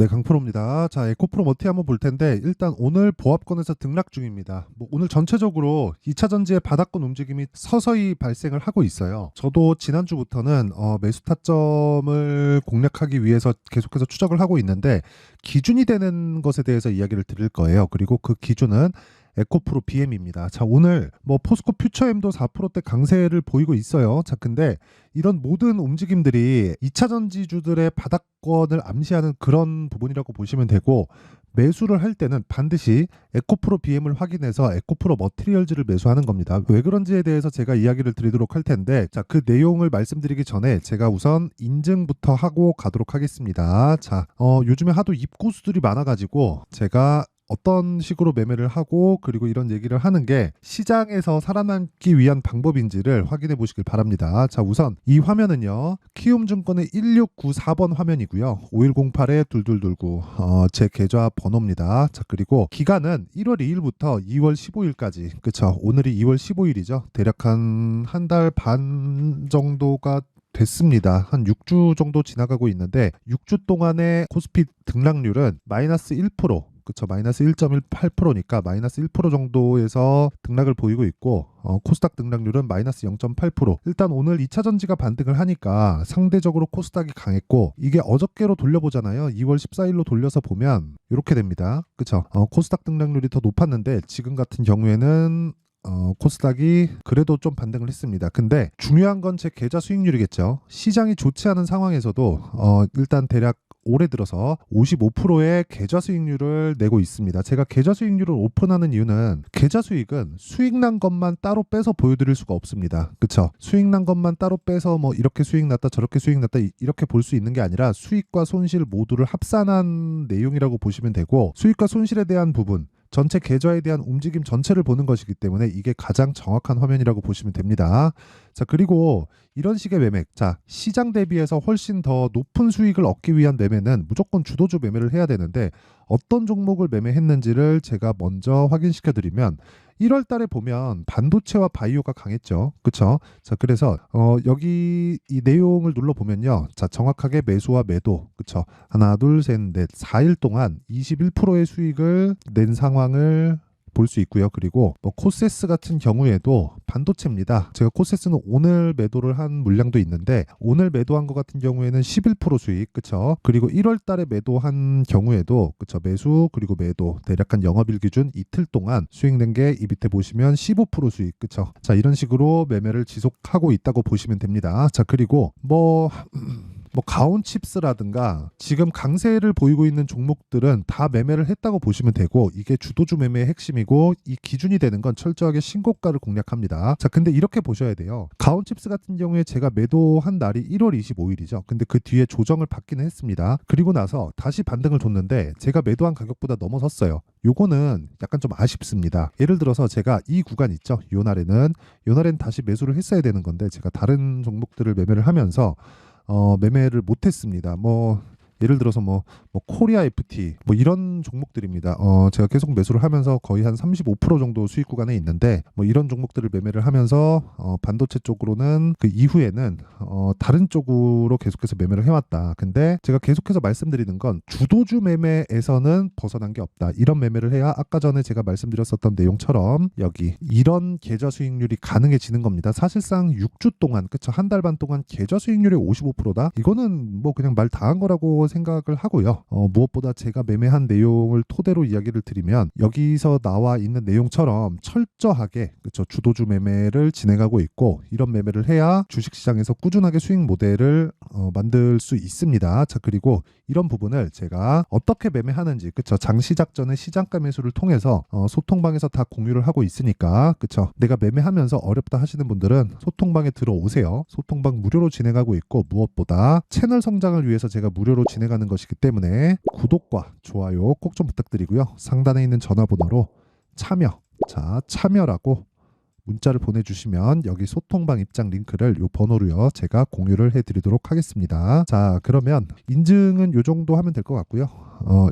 네, 강프로입니다. 자, 에코프로 머티 한번 볼 텐데 일단 오늘 보합권에서 등락 중입니다. 오늘 전체적으로 2차 전지의 바닥권 움직임이 서서히 발생을 하고 있어요. 저도 지난주부터는 매수 타점을 공략하기 위해서 계속해서 추적을 하고 있는데 기준이 되는 것에 대해서 이야기를 드릴 거예요. 그리고 그 기준은 에코프로 BM입니다. 자, 오늘 포스코 퓨처엠도 4%대 강세를 보이고 있어요. 자, 근데 이런 모든 움직임들이 2차 전지주들의 바닥권을 암시하는 그런 부분이라고 보시면 되고, 매수를 할 때는 반드시 에코프로 BM을 확인해서 에코프로 머티리얼즈를 매수하는 겁니다. 왜 그런지에 대해서 제가 이야기를 드리도록 할 텐데, 자, 그 내용을 말씀드리기 전에 제가 우선 인증부터 하고 가도록 하겠습니다. 자, 요즘에 하도 입고수들이 많아가지고 제가 어떤 식으로 매매를 하고 그리고 이런 얘기를 하는 게 시장에서 살아남기 위한 방법인지를 확인해 보시길 바랍니다. 자, 우선 이 화면은요, 키움증권의 1694번 화면이고요. 5108-2229 제 계좌 번호입니다. 자, 그리고 기간은 1월 2일부터 2월 15일까지. 그쵸, 오늘이 2월 15일이죠. 대략 한 달 반 정도가 됐습니다. 한 6주 정도 지나가고 있는데 6주 동안의 코스피 등락률은 마이너스 1%, 그쵸, 마이너스 1.18%니까 마이너스 1% 정도에서 등락을 보이고 있고, 코스닥 등락률은 마이너스 0.8%. 일단 오늘 2차 전지가 반등을 하니까 상대적으로 코스닥이 강했고, 이게 어저께로 돌려보잖아요. 2월 14일로 돌려서 보면 이렇게 됩니다. 그쵸, 코스닥 등락률이 더 높았는데 지금 같은 경우에는 코스닥이 그래도 좀 반등을 했습니다. 근데 중요한 건 제 계좌 수익률이겠죠. 시장이 좋지 않은 상황에서도 일단 대략 올해 들어서 55%의 계좌 수익률을 내고 있습니다. 제가 계좌 수익률을 오픈하는 이유는 계좌 수익은 수익 난 것만 따로 빼서 보여드릴 수가 없습니다. 그쵸? 수익 난 것만 따로 빼서 이렇게 수익 났다 저렇게 수익 났다 이렇게 볼 수 있는 게 아니라 수익과 손실 모두를 합산한 내용이라고 보시면 되고, 수익과 손실에 대한 부분, 전체 계좌에 대한 움직임 전체를 보는 것이기 때문에 이게 가장 정확한 화면이라고 보시면 됩니다. 자, 그리고 이런 식의 매매, 자, 시장 대비해서 훨씬 더 높은 수익을 얻기 위한 매매는 무조건 주도주 매매를 해야 되는데, 어떤 종목을 매매했는지를 제가 먼저 확인시켜 드리면 1월 달에 보면 반도체와 바이오가 강했죠. 그쵸? 자, 그래서 여기 이 내용을 눌러보면요, 자, 정확하게 매수와 매도, 그쵸, 하나 둘 셋 넷 4일 동안 21%의 수익을 낸 상황을 볼 수 있고요. 그리고 코세스 같은 경우에도 반도체입니다. 제가 코세스는 오늘 매도를 한 물량도 있는데, 오늘 매도한 것 같은 경우에는 11% 수익, 그쵸? 그리고 1월 달에 매도한 경우에도, 그쵸, 매수 그리고 매도 대략 한 영업일 기준 이틀 동안 수익 낸 게 이 밑에 보시면 15% 수익, 그쵸? 자, 이런 식으로 매매를 지속하고 있다고 보시면 됩니다. 자, 그리고 가온칩스라든가 지금 강세를 보이고 있는 종목들은 다 매매를 했다고 보시면 되고, 이게 주도주 매매의 핵심이고, 이 기준이 되는 건 철저하게 신고가를 공략합니다. 자, 근데 이렇게 보셔야 돼요. 가온칩스 같은 경우에 제가 매도한 날이 1월 25일이죠. 근데 그 뒤에 조정을 받기는 했습니다. 그리고 나서 다시 반등을 줬는데 제가 매도한 가격보다 넘어섰어요. 요거는 약간 좀 아쉽습니다. 예를 들어서 제가 이 구간 있죠. 요 날에는 다시 매수를 했어야 되는 건데 제가 다른 종목들을 매매를 하면서 매매를 못했습니다. 예를 들어서 코리아 FT 이런 종목들입니다. 제가 계속 매수를 하면서 거의 한 35% 정도 수익 구간에 있는데, 이런 종목들을 매매를 하면서 반도체 쪽으로는 그 이후에는 다른 쪽으로 계속해서 매매를 해왔다. 근데 제가 계속해서 말씀드리는 건 주도주 매매에서는 벗어난 게 없다. 이런 매매를 해야 아까 전에 제가 말씀드렸었던 내용처럼 여기 이런 계좌 수익률이 가능해지는 겁니다. 사실상 6주 동안, 그쵸, 한 달 반 동안 계좌 수익률이 55%다. 이거는 그냥 말 다 한 거라고 생각을 하고요. 무엇보다 제가 매매한 내용을 토대로 이야기를 드리면, 여기서 나와 있는 내용처럼 철저하게, 그쵸, 주도주 매매를 진행하고 있고, 이런 매매를 해야 주식시장에서 꾸준하게 수익 모델을 만들 수 있습니다. 자, 그리고 이런 부분을 제가 어떻게 매매하는지, 그쵸, 장 시작 전에 시장가 매수를 통해서 소통방에서 다 공유를 하고 있으니까, 그쵸, 내가 매매하면서 어렵다 하시는 분들은 소통방에 들어오세요. 소통방 무료로 진행하고 있고, 무엇보다 채널 성장을 위해서 제가 무료로 진행하는 것이기 때문에 구독과 좋아요 꼭 좀 부탁드리고요. 상단에 있는 전화번호로 참여라고 문자를 보내주시면 여기 소통방 입장 링크를 요 번호로요 제가 공유를 해드리도록 하겠습니다. 자, 그러면 인증은 요 정도 하면 될 것 같고요.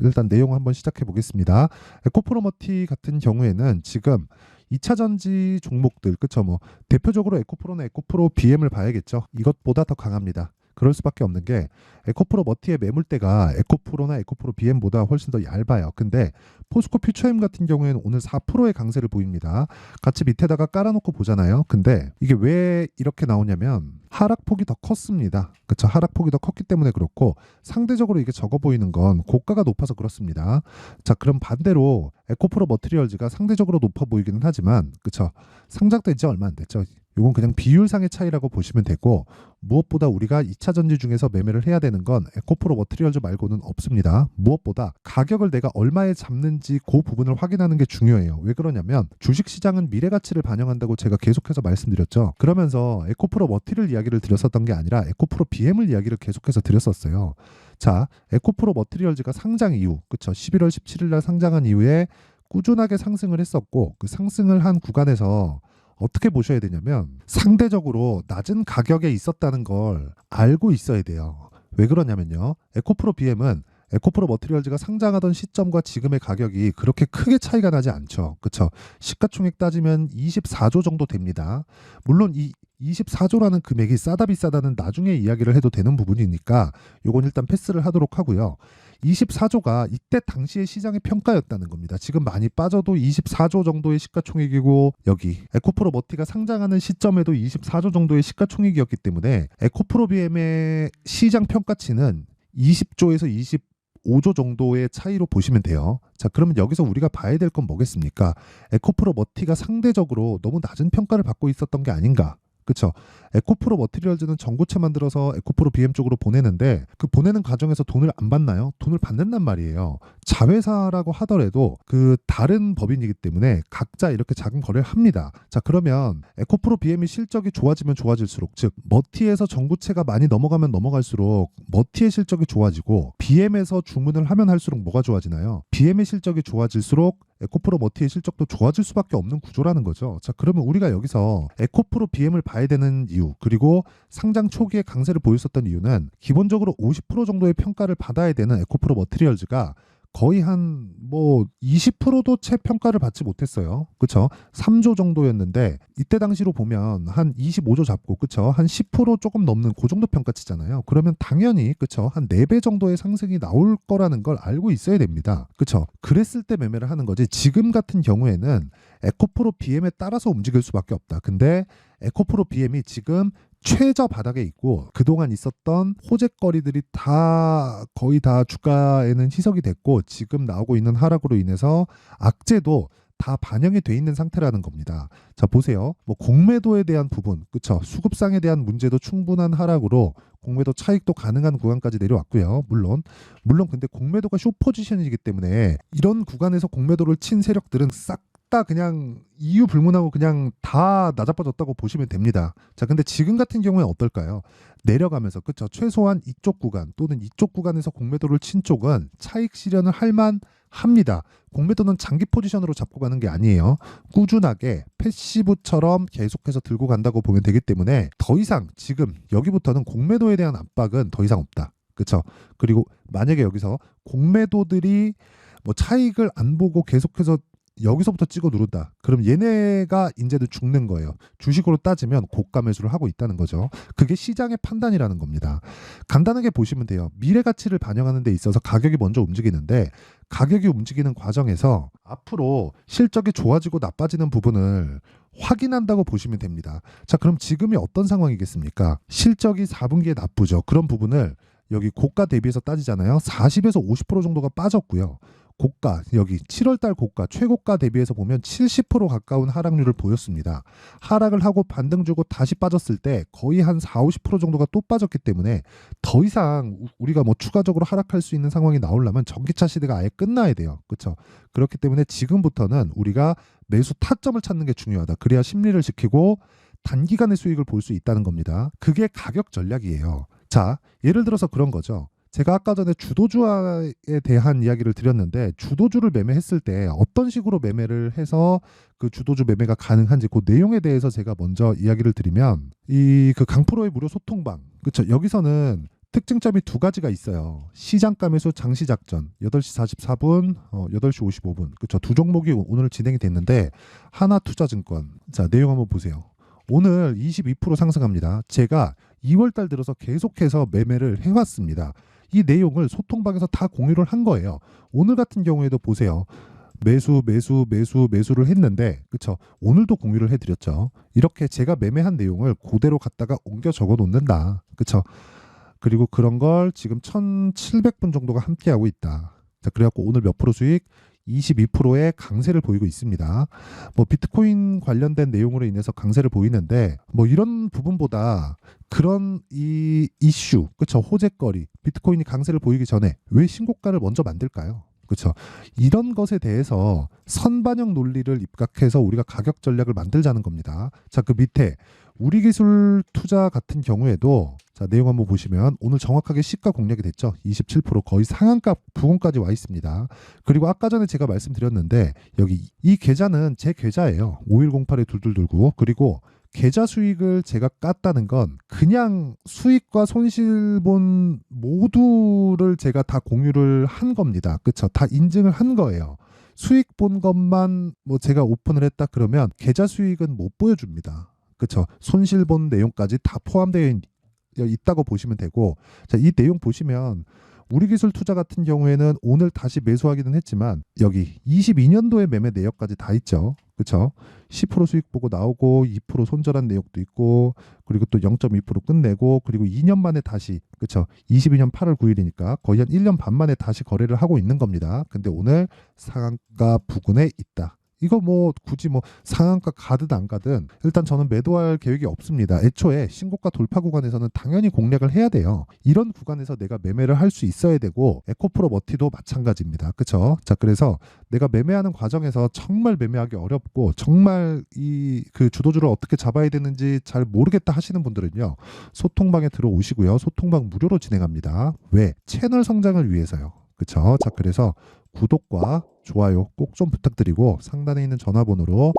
일단 내용 한번 시작해 보겠습니다. 에코프로머티 같은 경우에는 지금 2차 전지 종목들, 그쵸, 대표적으로 에코프로는 에코프로 BM을 봐야겠죠. 이것보다 더 강합니다. 그럴 수밖에 없는 게 에코프로 머티의 매물대가 에코프로나 에코프로 BM보다 훨씬 더 얇아요. 근데 포스코 퓨처엠 같은 경우에는 오늘 4%의 강세를 보입니다. 같이 밑에다가 깔아놓고 보잖아요. 근데 이게 왜 이렇게 나오냐면 하락폭이 더 컸습니다. 그쵸? 하락폭이 더 컸기 때문에 그렇고 상대적으로 이게 적어 보이는 건 고가가 높아서 그렇습니다. 자, 그럼 반대로 에코프로 머티리얼즈가 상대적으로 높아 보이기는 하지만 그쵸? 상장된 지 얼마 안 됐죠. 이건 그냥 비율상의 차이라고 보시면 되고 무엇보다 우리가 2차 전지 중에서 매매를 해야 되는 건 에코프로 머티리얼즈 말고는 없습니다. 무엇보다 가격을 내가 얼마에 잡는지 그 부분을 확인하는 게 중요해요. 왜 그러냐면 주식시장은 미래가치를 반영한다고 제가 계속해서 말씀드렸죠. 그러면서 에코프로 머티를 이야기를 드렸었던 게 아니라 에코프로 BM을 이야기를 계속해서 드렸었어요. 자, 에코프로 머티리얼즈가 상장 이후, 그쵸? 11월 17일 날 상장한 이후에 꾸준하게 상승을 했었고 그 상승을 한 구간에서 어떻게 보셔야 되냐면 상대적으로 낮은 가격에 있었다는 걸 알고 있어야 돼요. 왜 그러냐면요. 에코프로 BM은 에코프로 머티리얼즈가 상장하던 시점과 지금의 가격이 그렇게 크게 차이가 나지 않죠. 그렇죠? 시가총액 따지면 24조 정도 됩니다. 물론 이 24조라는 금액이 싸다 비싸다는 나중에 이야기를 해도 되는 부분이니까 요건 일단 패스를 하도록 하고요. 24조가 이때 당시의 시장의 평가였다는 겁니다. 지금 많이 빠져도 24조 정도의 시가총액이고 여기 에코프로 머티가 상장하는 시점에도 24조 정도의 시가총액이었기 때문에 에코프로 BM의 시장 평가치는 20조에서 25조 정도의 차이로 보시면 돼요. 자, 그러면 여기서 우리가 봐야 될 건 뭐겠습니까? 에코프로 머티가 상대적으로 너무 낮은 평가를 받고 있었던 게 아닌가? 그렇죠. 에코프로 머티리얼즈는 전고체 만들어서 에코프로 BM 쪽으로 보내는데 그 보내는 과정에서 돈을 안 받나요? 돈을 받는단 말이에요. 자회사라고 하더라도 그 다른 법인이기 때문에 각자 이렇게 작은 거래를 합니다. 자, 그러면 에코프로 BM이 실적이 좋아지면 좋아질수록 즉 머티에서 전고체가 많이 넘어가면 넘어갈수록 머티의 실적이 좋아지고 BM에서 주문을 하면 할수록 뭐가 좋아지나요? BM의 실적이 좋아질수록 에코프로 머티의 실적도 좋아질 수밖에 없는 구조라는 거죠. 자, 그러면 우리가 여기서 에코프로 BM을 봐야 되는 이유 그리고 상장 초기에 강세를 보였었던 이유는 기본적으로 50% 정도의 평가를 받아야 되는 에코프로 머티리얼즈가 거의 한 뭐 20%도 채 평가를 받지 못했어요. 그쵸? 3조 정도였는데 이때 당시로 보면 한 25조 잡고 그쵸? 한 10% 조금 넘는 그 정도 평가치잖아요. 그러면 당연히 그쵸? 한 4배 정도의 상승이 나올 거라는 걸 알고 있어야 됩니다. 그쵸? 그랬을 때 매매를 하는 거지 지금 같은 경우에는 에코프로 BM에 따라서 움직일 수밖에 없다. 근데 에코프로 BM이 지금 최저 바닥에 있고 그동안 있었던 호재거리들이 다 거의 다 주가에는 희석이 됐고 지금 나오고 있는 하락으로 인해서 악재도 다 반영이 돼 있는 상태라는 겁니다. 자, 보세요. 뭐 공매도에 대한 부분, 그쵸? 수급상에 대한 문제도 충분한 하락으로 공매도 차익도 가능한 구간까지 내려왔고요. 물론 근데 공매도가 숏 포지션이기 때문에 이런 구간에서 공매도를 친 세력들은 싹 다 그냥 이유 불문하고 그냥 다 나자빠졌다고 보시면 됩니다. 자, 근데 지금 같은 경우에 어떨까요? 내려가면서 그쵸? 최소한 이쪽 구간 또는 이쪽 구간에서 공매도를 친 쪽은 차익 실현을 할만 합니다. 공매도는 장기 포지션으로 잡고 가는 게 아니에요. 꾸준하게 패시브처럼 계속해서 들고 간다고 보면 되기 때문에 더 이상 지금 여기부터는 공매도에 대한 압박은 더 이상 없다. 그쵸? 그리고 만약에 여기서 공매도들이 뭐 차익을 안 보고 계속해서 여기서부터 찍어 누른다. 그럼 얘네가 이제는 죽는 거예요. 주식으로 따지면 고가 매수를 하고 있다는 거죠. 그게 시장의 판단이라는 겁니다. 간단하게 보시면 돼요. 미래 가치를 반영하는 데 있어서 가격이 먼저 움직이는데 가격이 움직이는 과정에서 앞으로 실적이 좋아지고 나빠지는 부분을 확인한다고 보시면 됩니다. 자, 그럼 지금이 어떤 상황이겠습니까? 실적이 4분기에 나쁘죠. 그런 부분을 여기 고가 대비해서 따지잖아요. 40에서 50% 정도가 빠졌고요. 고가 여기 7월달 고가 최고가 대비해서 보면 70% 가까운 하락률을 보였습니다. 하락을 하고 반등 주고 다시 빠졌을 때 거의 한 4, 50% 정도가 또 빠졌기 때문에 더 이상 우리가 뭐 추가적으로 하락할 수 있는 상황이 나오려면 전기차 시대가 아예 끝나야 돼요. 그렇죠? 그렇기 때문에 지금부터는 우리가 매수 타점을 찾는 게 중요하다. 그래야 심리를 지키고 단기간의 수익을 볼 수 있다는 겁니다. 그게 가격 전략이에요. 자, 예를 들어서 그런 거죠. 제가 아까 전에 주도주에 대한 이야기를 드렸는데 주도주를 매매했을 때 어떤 식으로 매매를 해서 그 주도주 매매가 가능한지 그 내용에 대해서 제가 먼저 이야기를 드리면 이 그 강프로의 무료 소통방 그쵸 여기서는 특징점이 두 가지가 있어요. 시장가 매수 장시 작전 8시 44분 8시 55분 그쵸 두 종목이 오늘 진행이 됐는데 하나투자증권 자 내용 한번 보세요. 오늘 22% 상승합니다. 제가 2월달 들어서 계속해서 매매를 해왔습니다. 이 내용을 소통방에서 다 공유를 한 거예요. 오늘 같은 경우에도 보세요. 매수를 했는데, 그쵸? 오늘도 공유를 해드렸죠. 이렇게 제가 매매한 내용을 그대로 갖다가 옮겨 적어 놓는다. 그쵸? 그리고 그런 걸 지금 1,700분 정도가 함께하고 있다. 자, 그래갖고 오늘 몇 프로 수익? 22%의 강세를 보이고 있습니다. 뭐 비트코인 관련된 내용으로 인해서 강세를 보이는데, 뭐 이런 부분보다 그런 이 이슈, 그쵸? 호재거리, 비트코인이 강세를 보이기 전에 왜 신고가를 먼저 만들까요? 그렇죠. 이런 것에 대해서 선반영 논리를 입각해서 우리가 가격 전략을 만들자는 겁니다. 자, 그 밑에 우리기술 투자 같은 경우에도 자, 내용 한번 보시면 오늘 정확하게 시가 공략이 됐죠. 27% 거의 상한가 부근까지 와 있습니다. 그리고 아까 전에 제가 말씀드렸는데 여기 이 계좌는 제 계좌예요. 5108에 둘둘둘구. 그리고 계좌 수익을 제가 깠다는 건 그냥 수익과 손실본 모두를 제가 다 공유를 한 겁니다. 그쵸? 다 인증을 한 거예요. 수익 본 것만 뭐 제가 오픈을 했다 그러면 계좌 수익은 못 보여줍니다. 그쵸? 손실 본 내용까지 다 포함되어 있다고 보시면 되고, 자, 이 내용 보시면 우리기술 투자 같은 경우에는 오늘 다시 매수하기는 했지만 여기 22년도의 매매 내역까지 다 있죠. 그렇죠? 10% 수익 보고 나오고 2% 손절한 내역도 있고, 그리고 또 0.2% 끝내고, 그리고 2년 만에 다시, 그렇죠? 22년 8월 9일이니까 거의 한 1년 반 만에 다시 거래를 하고 있는 겁니다. 근데 오늘 상한가 부근에 있다. 이거 뭐 굳이 뭐 상한가 가든 안 가든 일단 저는 매도할 계획이 없습니다. 애초에 신고가 돌파 구간에서는 당연히 공략을 해야 돼요. 이런 구간에서 내가 매매를 할 수 있어야 되고, 에코프로 머티도 마찬가지입니다. 그쵸? 자, 그래서 내가 매매하는 과정에서 정말 매매하기 어렵고 정말 이 그 주도주를 어떻게 잡아야 되는지 잘 모르겠다 하시는 분들은요, 소통방에 들어오시고요. 소통방 무료로 진행합니다. 왜? 채널 성장을 위해서요. 그쵸? 자, 그래서 구독과 좋아요 꼭 좀 부탁드리고 상단에 있는 전화번호로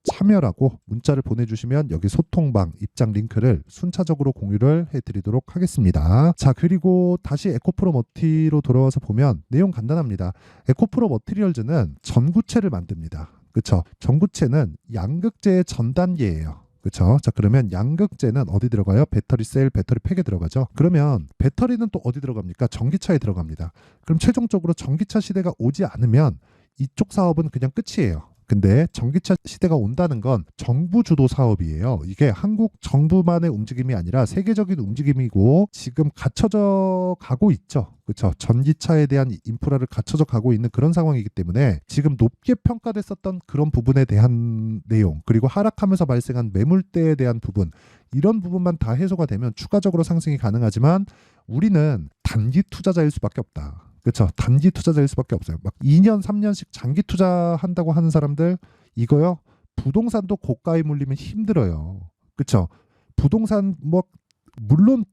참여라고 문자를 보내주시면 여기 소통방 입장 링크를 순차적으로 공유를 해드리도록 하겠습니다. 자, 그리고 다시 에코프로 머티로 돌아와서 보면 내용 간단합니다. 에코프로 머티리얼즈는 전구체를 만듭니다. 그쵸? 전구체는 양극재의 전 단계예요. 그렇죠? 자, 그러면 양극재는 어디 들어가요? 배터리 셀, 배터리 팩에 들어가죠. 그러면 배터리는 또 어디 들어갑니까? 전기차에 들어갑니다. 그럼 최종적으로 전기차 시대가 오지 않으면 이쪽 사업은 그냥 끝이에요. 근데 전기차 시대가 온다는 건 정부 주도 사업이에요. 이게 한국 정부만의 움직임이 아니라 세계적인 움직임이고 지금 갖춰져 가고 있죠. 그렇죠? 전기차에 대한 인프라를 갖춰져 가고 있는 그런 상황이기 때문에 지금 높게 평가됐었던 그런 부분에 대한 내용, 그리고 하락하면서 발생한 매물대에 대한 부분, 이런 부분만 다 해소가 되면 추가적으로 상승이 가능하지만 우리는 단기 투자자일 수밖에 없다. 그렇죠. 단기 투자자일 수밖에 없어요. 막 2년, 3년씩 장기 투자한다고 하는 사람들 이거요. 부동산도 고가에 물리면 힘들어요. 그렇죠. 부동산 뭐 물론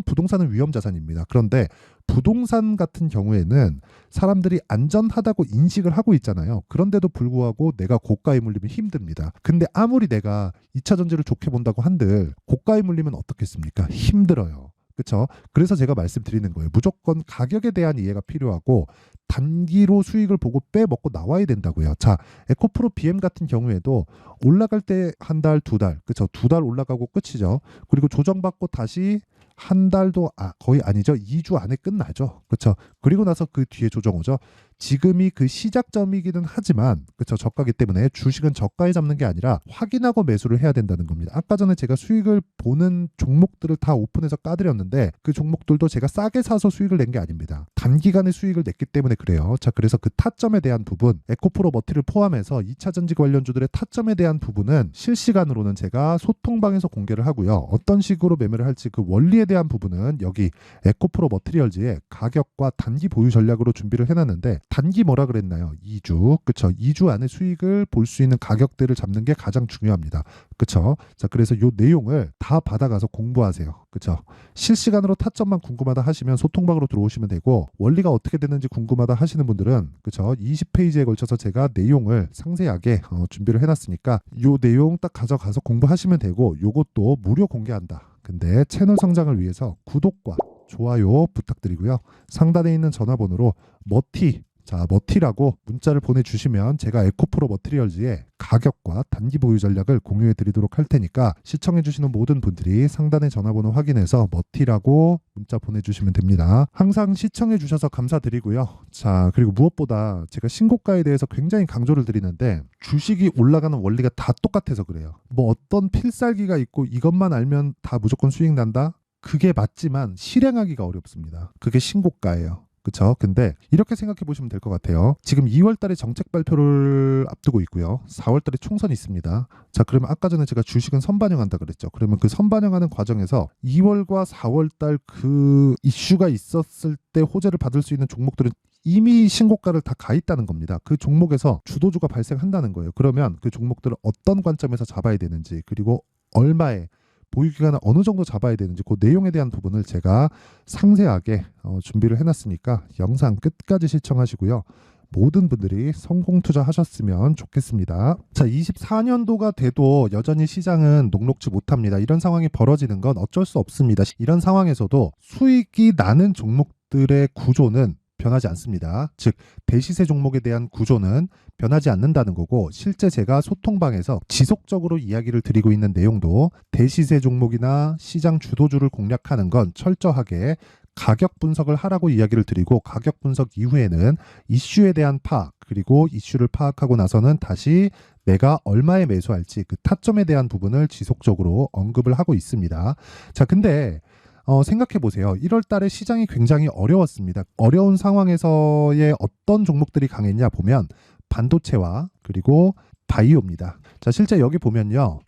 부동산은 위험 자산입니다. 그런데 부동산 같은 경우에는 사람들이 안전하다고 인식을 하고 있잖아요. 그런데도 불구하고 내가 고가에 물리면 힘듭니다. 근데 아무리 내가 2차 전지를 좋게 본다고 한들 고가에 물리면 어떻겠습니까? 힘들어요. 그렇죠? 그래서 제가 말씀드리는 거예요. 무조건 가격에 대한 이해가 필요하고 단기로 수익을 보고 빼먹고 나와야 된다고요. 자, 에코프로 BM 같은 경우에도 올라갈 때 한 달, 두 달, 그렇죠? 두 달 올라가고 끝이죠. 그리고 조정받고 다시 한 달도 거의 아니죠. 2주 안에 끝나죠. 그렇죠? 그리고 나서 그 뒤에 조정 오죠. 지금이 그 시작점이기는 하지만 그렇죠. 저가기 때문에 주식은 저가에 잡는 게 아니라 확인하고 매수를 해야 된다는 겁니다. 아까 전에 제가 수익을 보는 종목들을 다 오픈해서 까드렸는데 그 종목들도 제가 싸게 사서 수익을 낸 게 아닙니다. 단기간에 수익을 냈기 때문에 그래요. 자, 그래서 그 타점에 대한 부분, 에코프로 머티를 포함해서 2차 전지 관련주들의 타점에 대한 부분은 실시간으로는 제가 소통방에서 공개를 하고요. 어떤 식으로 매매를 할지 그 원리에 대한 부분은 여기 에코프로 머티리얼즈의 가격과 단기 보유 전략으로 준비를 해놨는데, 단기 뭐라 그랬나요? 2주. 그쵸? 2주 안에 수익을 볼 수 있는 가격대를 잡는 게 가장 중요합니다. 그쵸? 자, 그래서 이 내용을 다 받아가서 공부하세요. 그쵸? 실시간으로 타점만 궁금하다 하시면 소통방으로 들어오시면 되고, 원리가 어떻게 되는지 궁금하다 하시는 분들은 그쵸? 20페이지에 걸쳐서 제가 내용을 상세하게 준비를 해놨으니까 이 내용 딱 가져가서 공부하시면 되고, 요것도 무료 공개한다. 근데 채널 성장을 위해서 구독과 좋아요 부탁드리고요. 상단에 있는 전화번호로 머티 자, 머티라고 문자를 보내주시면 제가 에코프로 머티리얼즈의 가격과 단기 보유 전략을 공유해 드리도록 할 테니까 시청해 주시는 모든 분들이 상단의 전화번호 확인해서 머티라고 문자 보내주시면 됩니다. 항상 시청해 주셔서 감사드리고요. 자, 그리고 무엇보다 제가 신고가에 대해서 굉장히 강조를 드리는데 주식이 올라가는 원리가 다 똑같아서 그래요. 뭐 어떤 필살기가 있고 이것만 알면 다 무조건 수익 난다? 그게 맞지만 실행하기가 어렵습니다. 그게 신고가예요. 그쵸? 근데 이렇게 생각해 보시면 될 것 같아요. 지금 2월 달에 정책 발표를 앞두고 있고요. 4월 달에 총선이 있습니다. 자, 그러면 아까 전에 제가 주식은 선반영한다 그랬죠. 그러면 그 선반영하는 과정에서 2월과 4월 달 그 이슈가 있었을 때 호재를 받을 수 있는 종목들은 이미 신고가를 다 가 있다는 겁니다. 그 종목에서 주도주가 발생한다는 거예요. 그러면 그 종목들을 어떤 관점에서 잡아야 되는지, 그리고 얼마에 보유기간을 어느 정도 잡아야 되는지 그 내용에 대한 부분을 제가 상세하게 준비를 해놨으니까 영상 끝까지 시청하시고요. 모든 분들이 성공 투자하셨으면 좋겠습니다. 자, 24년도가 돼도 여전히 시장은 녹록지 못합니다. 이런 상황이 벌어지는 건 어쩔 수 없습니다. 이런 상황에서도 수익이 나는 종목들의 구조는 변하지 않습니다. 즉 대시세 종목에 대한 구조는 변하지 않는다는 거고, 실제 제가 소통방에서 지속적으로 이야기를 드리고 있는 내용도 대시세 종목이나 시장 주도주를 공략하는 건 철저하게 가격 분석을 하라고 이야기를 드리고, 가격 분석 이후에는 이슈에 대한 파악, 그리고 이슈를 파악하고 나서는 다시 내가 얼마에 매수할지 그 타점에 대한 부분을 지속적으로 언급을 하고 있습니다. 자, 근데 생각해 보세요. 1월 달에 시장이 굉장히 어려웠습니다. 어려운 상황에서의 어떤 종목들이 강했냐 보면 반도체와 그리고 바이오입니다. 자, 실제 여기 보면요.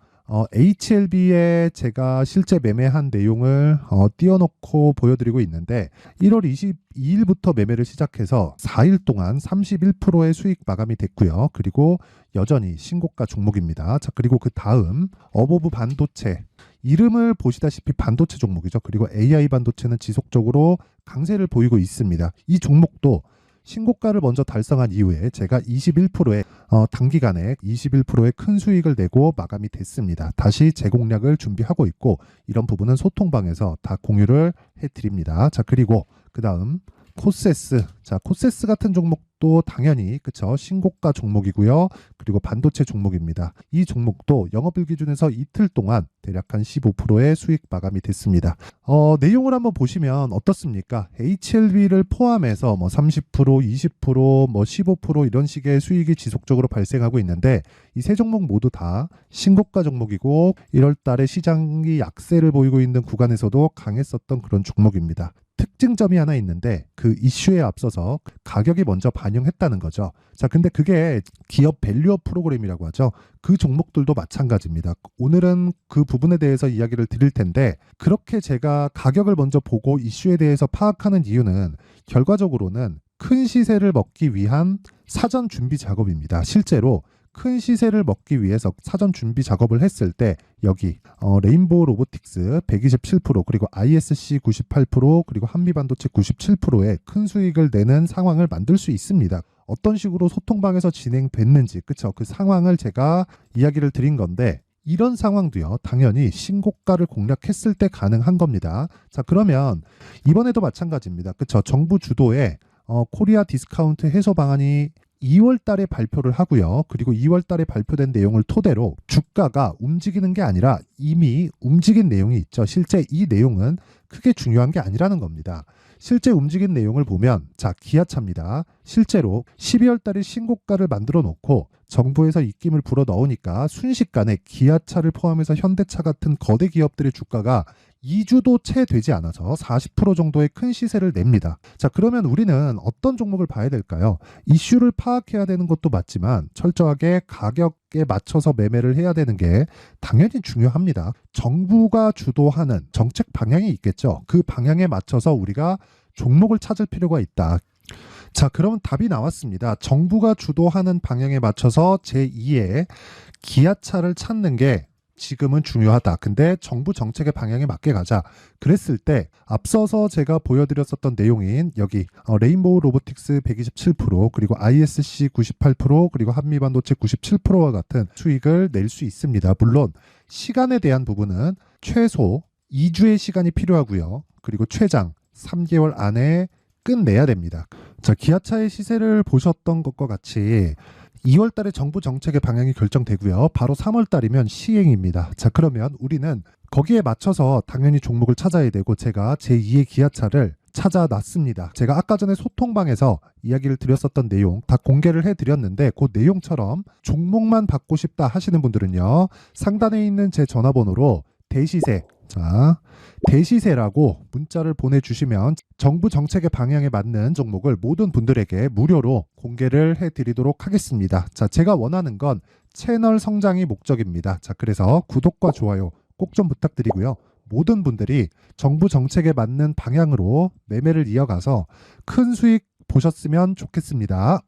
HLB에 제가 실제 매매한 내용을 띄워놓고 보여드리고 있는데 1월 22일부터 매매를 시작해서 4일 동안 31%의 수익 마감이 됐고요. 그리고 여전히 신고가 종목입니다. 자, 그리고 그 다음 어보브 반도체, 이름을 보시다시피 반도체 종목이죠. 그리고 AI 반도체는 지속적으로 강세를 보이고 있습니다. 이 종목도 신고가를 먼저 달성한 이후에 제가 21%의 단기간에 21%의 큰 수익을 내고 마감이 됐습니다. 다시 재공략을 준비하고 있고, 이런 부분은 소통방에서 다 공유를 해드립니다. 자, 그리고 그 다음 코세스. 자, 코세스 같은 종목도 당연히 그쵸, 신고가 종목이고요. 그리고 반도체 종목입니다. 이 종목도 영업일 기준에서 이틀 동안 대략 한 15%의 수익 마감이 됐습니다. 내용을 한번 보시면 어떻습니까? HLB를 포함해서 뭐 30%, 20%, 뭐 15% 이런 식의 수익이 지속적으로 발생하고 있는데, 이 세 종목 모두 다 신고가 종목이고 1월 달에 시장이 약세를 보이고 있는 구간에서도 강했었던 그런 종목입니다. 특징점이 하나 있는데 그 이슈에 앞서서 가격이 먼저 반영했다는 거죠. 자, 근데 그게 기업 밸류업 프로그램이라고 하죠. 그 종목들도 마찬가지입니다. 오늘은 그 부분에 대해서 이야기를 드릴 텐데, 그렇게 제가 가격을 먼저 보고 이슈에 대해서 파악하는 이유는 결과적으로는 큰 시세를 먹기 위한 사전 준비 작업입니다. 실제로 큰 시세를 먹기 위해서 사전 준비 작업을 했을 때 여기 레인보우 로보틱스 127%, 그리고 ISC 98%, 그리고 한미반도체 97%의 큰 수익을 내는 상황을 만들 수 있습니다. 어떤 식으로 소통방에서 진행됐는지, 그쵸? 그 상황을 제가 이야기를 드린 건데, 이런 상황도요, 당연히 신고가를 공략했을 때 가능한 겁니다. 자, 그러면 이번에도 마찬가지입니다. 그쵸? 정부 주도의 코리아 디스카운트 해소 방안이 2월 달에 발표를 하고요. 그리고 2월 달에 발표된 내용을 토대로 주가가 움직이는 게 아니라 이미 움직인 내용이 있죠. 실제 이 내용은 크게 중요한 게 아니라는 겁니다. 실제 움직인 내용을 보면, 자, 기아차입니다. 실제로 12월 달에 신고가를 만들어 놓고 정부에서 입김을 불어 넣으니까 순식간에 기아차를 포함해서 현대차 같은 거대 기업들의 주가가 2주도 채 되지 않아서 40% 정도의 큰 시세를 냅니다. 자, 그러면 우리는 어떤 종목을 봐야 될까요? 이슈를 파악해야 되는 것도 맞지만 철저하게 가격에 맞춰서 매매를 해야 되는 게 당연히 중요합니다. 정부가 주도하는 정책 방향이 있겠죠. 그 방향에 맞춰서 우리가 종목을 찾을 필요가 있다. 자, 그러면 답이 나왔습니다. 정부가 주도하는 방향에 맞춰서 제2의 기아차를 찾는 게 지금은 중요하다. 근데 정부 정책의 방향에 맞게 가자. 그랬을 때 앞서서 제가 보여드렸었던 내용인 여기 레인보우 로보틱스 127%, 그리고 ISC 98%, 그리고 한미반도체 97%와 같은 수익을 낼 수 있습니다. 물론 시간에 대한 부분은 최소 2주의 시간이 필요하고요. 그리고 최장 3개월 안에 끝내야 됩니다. 자, 기아차의 시세를 보셨던 것과 같이 2월 달에 정부 정책의 방향이 결정되고요. 바로 3월 달이면 시행입니다. 자, 그러면 우리는 거기에 맞춰서 당연히 종목을 찾아야 되고 제가 제2의 기아차를 찾아놨습니다. 제가 아까 전에 소통방에서 이야기를 드렸었던 내용 다 공개를 해드렸는데 그 내용처럼 종목만 받고 싶다 하시는 분들은요. 상단에 있는 제 전화번호로 대시세, 자, 대시세라고 문자를 보내주시면 정부 정책의 방향에 맞는 종목을 모든 분들에게 무료로 공개를 해드리도록 하겠습니다. 자, 제가 원하는 건 채널 성장이 목적입니다. 자, 그래서 구독과 좋아요 꼭 좀 부탁드리고요. 모든 분들이 정부 정책에 맞는 방향으로 매매를 이어가서 큰 수익 보셨으면 좋겠습니다.